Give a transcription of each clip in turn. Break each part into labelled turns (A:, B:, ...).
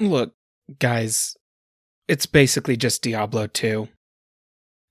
A: Look, guys, it's basically just Diablo 2.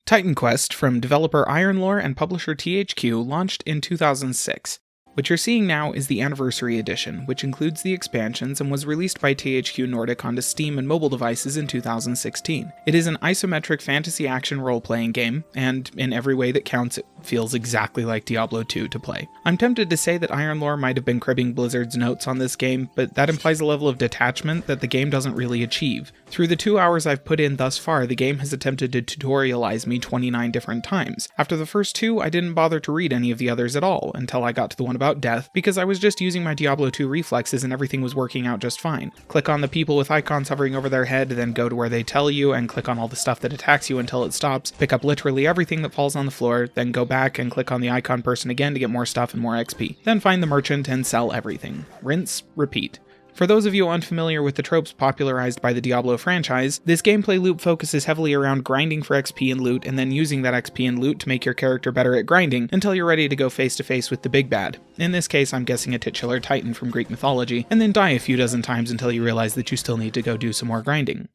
A: Titan Quest, from developer Ironlore and publisher THQ, launched in 2006. What you're seeing now is the Anniversary Edition, which includes the expansions and was released by THQ Nordic onto Steam and mobile devices in 2016. It is an isometric fantasy action role-playing game, and in every way that counts, it feels exactly like Diablo 2 to play. I'm tempted to say that Ironlore might have been cribbing Blizzard's notes on this game, but that implies a level of detachment that the game doesn't really achieve. Through the 2 hours I've put in thus far, the game has attempted to tutorialize me 29 different times. After the first 2, I didn't bother to read any of the others at all, until I got to the one about death, because I was just using my Diablo 2 reflexes and everything was working out just fine. Click on the people with icons hovering over their head, then go to where they tell you, and click on all the stuff that attacks you until it stops, pick up literally everything that falls on the floor, then go back and click on the icon person again to get more stuff and more XP. Then find the merchant and sell everything. Rinse, repeat. For those of you unfamiliar with the tropes popularized by the Diablo franchise, this gameplay loop focuses heavily around grinding for XP and loot, and then using that XP and loot to make your character better at grinding until you're ready to go face to face with the big bad. In this case, I'm guessing a titular titan from Greek mythology, and then die a few dozen times until you realize that you still need to go do some more grinding.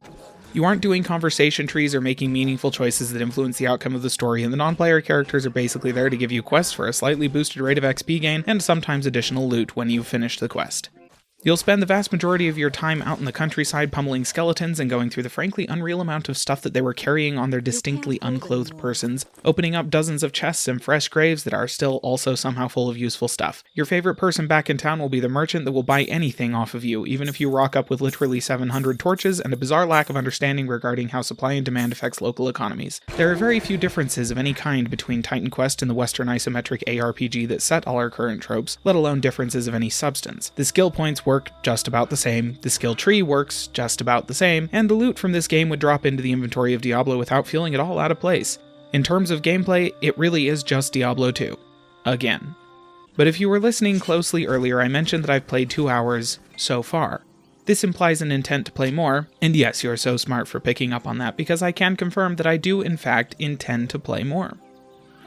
A: You aren't doing conversation trees or making meaningful choices that influence the outcome of the story, and the non-player characters are basically there to give you quests for a slightly boosted rate of XP gain and sometimes additional loot when you've finished the quest. You'll spend the vast majority of your time out in the countryside pummeling skeletons and going through the frankly unreal amount of stuff that they were carrying on their distinctly unclothed persons, opening up dozens of chests and fresh graves that are still also somehow full of useful stuff. Your favorite person back in town will be the merchant that will buy anything off of you, even if you rock up with literally 700 torches and a bizarre lack of understanding regarding how supply and demand affects local economies. There are very few differences of any kind between Titan Quest and the Western isometric ARPG that set all our current tropes, let alone differences of any substance. The skill points work just about the same, the skill tree works just about the same, and the loot from this game would drop into the inventory of Diablo without feeling at all out of place. In terms of gameplay, it really is just Diablo 2. Again. But if you were listening closely earlier, I mentioned that I've played 2 hours so far. This implies an intent to play more, and yes, you are so smart for picking up on that, because I can confirm that I do in fact intend to play more.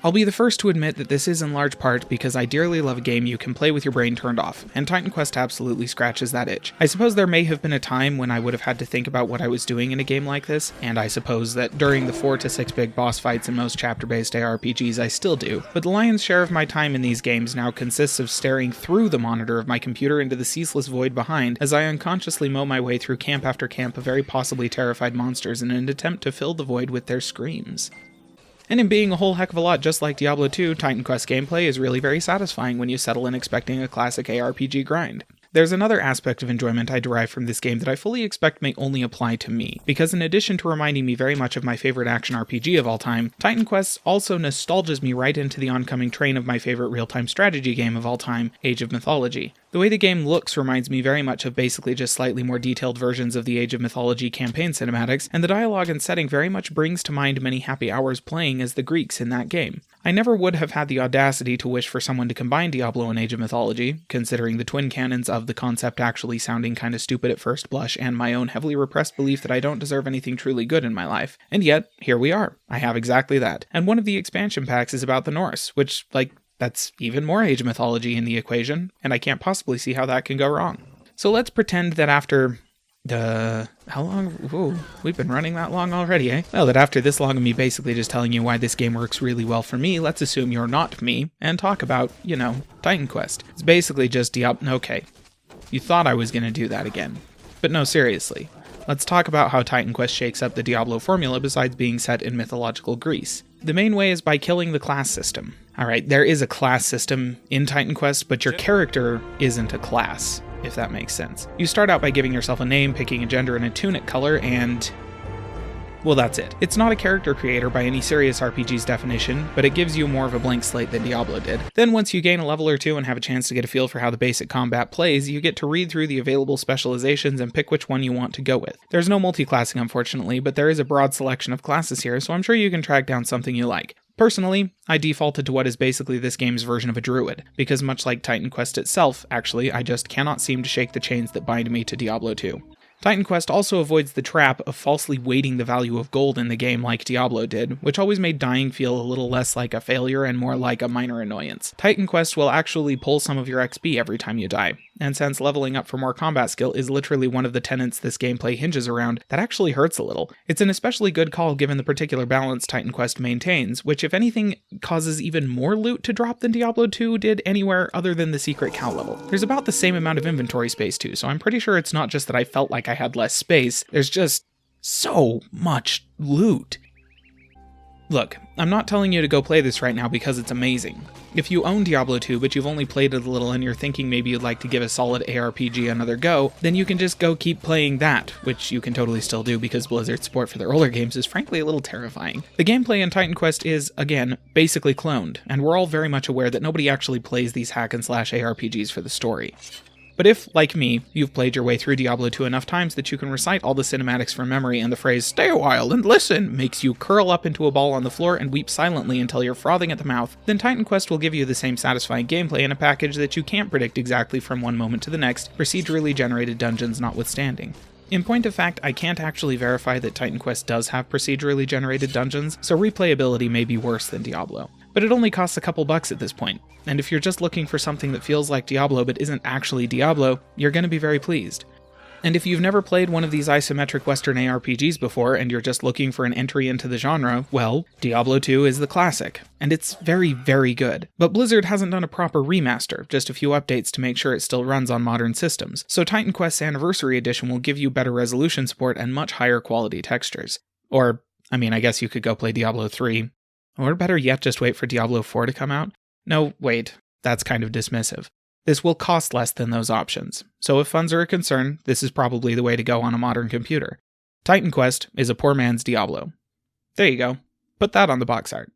A: I'll be the first to admit that this is in large part because I dearly love a game you can play with your brain turned off, and Titan Quest absolutely scratches that itch. I suppose there may have been a time when I would have had to think about what I was doing in a game like this, and I suppose that during the 4 to 6 big boss fights in most chapter-based ARPGs I still do, but the lion's share of my time in these games now consists of staring through the monitor of my computer into the ceaseless void behind as I unconsciously mow my way through camp after camp of very possibly terrified monsters in an attempt to fill the void with their screams. And in being a whole heck of a lot just like Diablo 2, Titan Quest gameplay is really very satisfying when you settle in expecting a classic ARPG grind. There's another aspect of enjoyment I derive from this game that I fully expect may only apply to me, because in addition to reminding me very much of my favorite action RPG of all time, Titan Quest also nostalgias me right into the oncoming train of my favorite real-time strategy game of all time, Age of Mythology. The way the game looks reminds me very much of basically just slightly more detailed versions of the Age of Mythology campaign cinematics, and the dialogue and setting very much brings to mind many happy hours playing as the Greeks in that game. I never would have had the audacity to wish for someone to combine Diablo and Age of Mythology, considering the twin canons of the concept actually sounding kinda stupid at first blush and my own heavily repressed belief that I don't deserve anything truly good in my life. And yet, here we are. I have exactly that. And one of the expansion packs is about the Norse, which, that's even more Age of Mythology in the equation, and I can't possibly see how that can go wrong. So let's pretend that after how long? Ooh, we've been running that long already, eh? Well, that after this long of me basically just telling you why this game works really well for me, let's assume you're not me, and talk about, Titan Quest. It's basically just okay. You thought I was gonna do that again. But no, seriously. Let's talk about how Titan Quest shakes up the Diablo formula besides being set in mythological Greece. The main way is by killing the class system. Alright, there is a class system in Titan Quest, but your character isn't a class, if that makes sense. You start out by giving yourself a name, picking a gender and a tunic color, and well, that's it. It's not a character creator by any serious RPG's definition, but it gives you more of a blank slate than Diablo did. Then once you gain a level or two and have a chance to get a feel for how the basic combat plays, you get to read through the available specializations and pick which one you want to go with. There's no multi-classing unfortunately, but there is a broad selection of classes here, so I'm sure you can track down something you like. Personally, I defaulted to what is basically this game's version of a druid, because much like Titan Quest itself, actually, I just cannot seem to shake the chains that bind me to Diablo 2. Titan Quest also avoids the trap of falsely weighting the value of gold in the game like Diablo did, which always made dying feel a little less like a failure and more like a minor annoyance. Titan Quest will actually pull some of your XP every time you die. and since leveling up for more combat skill is literally one of the tenets this gameplay hinges around, that actually hurts a little. It's an especially good call given the particular balance Titan Quest maintains, which if anything causes even more loot to drop than Diablo 2 did anywhere other than the secret cow level. There's about the same amount of inventory space too, so I'm pretty sure it's not just that I felt like I had less space, there's just so much loot. Look, I'm not telling you to go play this right now because it's amazing. If you own Diablo 2 but you've only played it a little and you're thinking maybe you'd like to give a solid ARPG another go, then you can just go keep playing that, which you can totally still do because Blizzard's support for their older games is frankly a little terrifying. The gameplay in Titan Quest is, again, basically cloned, and we're all very much aware that nobody actually plays these hack and slash ARPGs for the story. But if, like me, you've played your way through Diablo 2 enough times that you can recite all the cinematics from memory and the phrase, "Stay a while and listen," makes you curl up into a ball on the floor and weep silently until you're frothing at the mouth, then Titan Quest will give you the same satisfying gameplay in a package that you can't predict exactly from one moment to the next, procedurally generated dungeons notwithstanding. In point of fact, I can't actually verify that Titan Quest does have procedurally generated dungeons, so replayability may be worse than Diablo. But it only costs a couple bucks at this point, and if you're just looking for something that feels like Diablo but isn't actually Diablo, you're going to be very pleased. And if you've never played one of these isometric Western ARPGs before and you're just looking for an entry into the genre, well, Diablo 2 is the classic, and it's very, very good. But Blizzard hasn't done a proper remaster, just a few updates to make sure it still runs on modern systems, so Titan Quest's Anniversary Edition will give you better resolution support and much higher quality textures. Or, I guess you could go play Diablo 3. Or better yet, just wait for Diablo 4 to come out. No, wait, that's kind of dismissive. This will cost less than those options, so if funds are a concern, this is probably the way to go on a modern computer. Titan Quest is a poor man's Diablo. There you go. Put that on the box art.